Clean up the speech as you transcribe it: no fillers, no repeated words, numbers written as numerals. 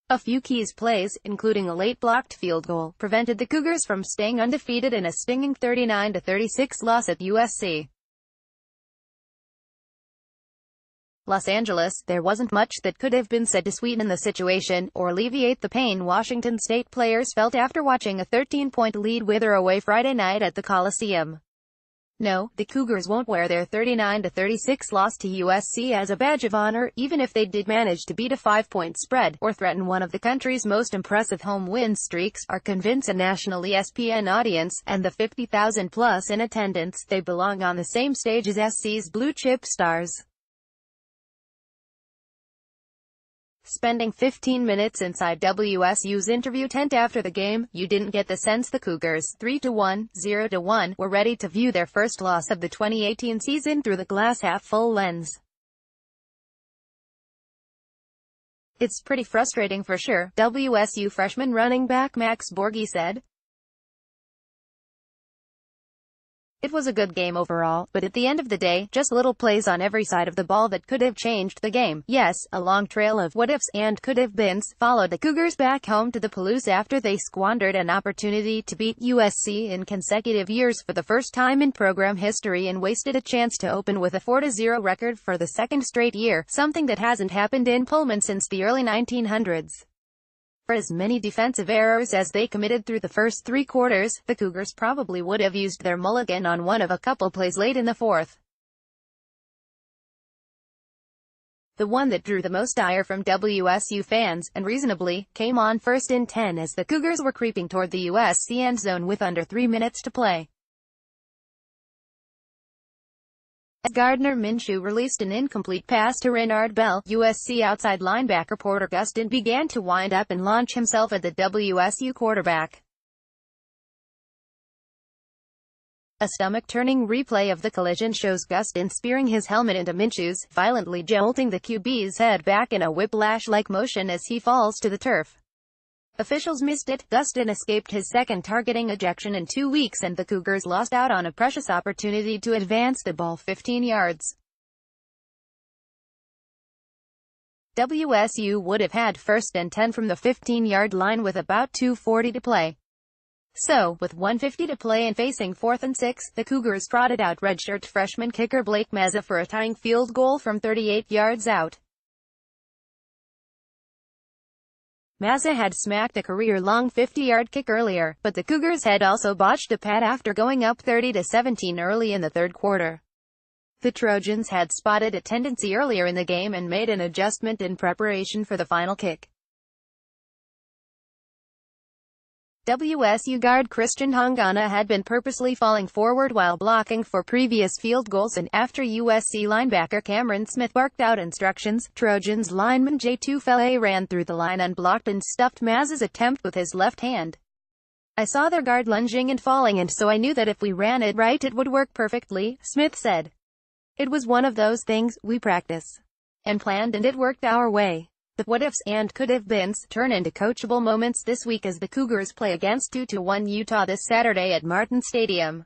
A few key plays, including a late blocked field goal, prevented the Cougars from staying undefeated in a stinging 39-36 loss at USC. Los Angeles. There wasn't much that could have been said to sweeten the situation, or alleviate the pain Washington State players felt after watching a 13-point lead wither away Friday night at the Coliseum. No, the Cougars won't wear their 39-36 loss to USC as a badge of honor, even if they did manage to beat a 5-point spread, or threaten one of the country's most impressive home win streaks, or convince a national ESPN audience, and the 50,000+ in attendance, they belong on the same stage as SC's blue-chip stars. Spending 15 minutes inside WSU's interview tent after the game, you didn't get the sense the Cougars, 3-1, 0-1, were ready to view their first loss of the 2018 season through the glass-half-full lens. "It's pretty frustrating for sure," WSU freshman running back Max Borghi said. "It was a good game overall, but at the end of the day, just little plays on every side of the ball that could have changed the game." Yes, a long trail of what-ifs and could-have-beens followed the Cougars back home to the Palouse after they squandered an opportunity to beat USC in consecutive years for the first time in program history and wasted a chance to open with a 4-0 record for the second straight year, something that hasn't happened in Pullman since the early 1900s. For as many defensive errors as they committed through the first three quarters, the Cougars probably would have used their mulligan on one of a couple plays late in the fourth. The one that drew the most ire from WSU fans, and reasonably, came on 1st and 10 as the Cougars were creeping toward the USC end zone with under 3 minutes to play. Gardner Minshew released an incomplete pass to Renard Bell. USC outside linebacker Porter Gustin began to wind up and launch himself at the WSU quarterback. A stomach-turning replay of the collision shows Gustin spearing his helmet into Minshew's, violently jolting the QB's head back in a whiplash-like motion as he falls to the turf. Officials missed it. Gustin escaped his second targeting ejection in 2 weeks, and the Cougars lost out on a precious opportunity to advance the ball 15 yards. WSU would have had 1st and 10 from the 15-yard line with about 2:40 to play. So, with 1:50 to play and facing 4th and 6, the Cougars trotted out redshirt freshman kicker Blake Mazza for a tying field goal from 38 yards out. Mazza had smacked a career-long 50-yard kick earlier, but the Cougars had also botched a pat after going up 30-17 early in the third quarter. The Trojans had spotted a tendency earlier in the game and made an adjustment in preparation for the final kick. WSU guard Christian Hongana had been purposely falling forward while blocking for previous field goals, and after USC linebacker Cameron Smith barked out instructions, Trojans lineman Jay Tufele ran through the line unblocked and stuffed Mazza's attempt with his left hand. "I saw their guard lunging and falling, and so I knew that if we ran it right it would work perfectly," Smith said. "It was one of those things we practice and planned, and it worked our way." The what-ifs and could-have-beens turn into coachable moments this week as the Cougars play against 2-1 Utah this Saturday at Martin Stadium.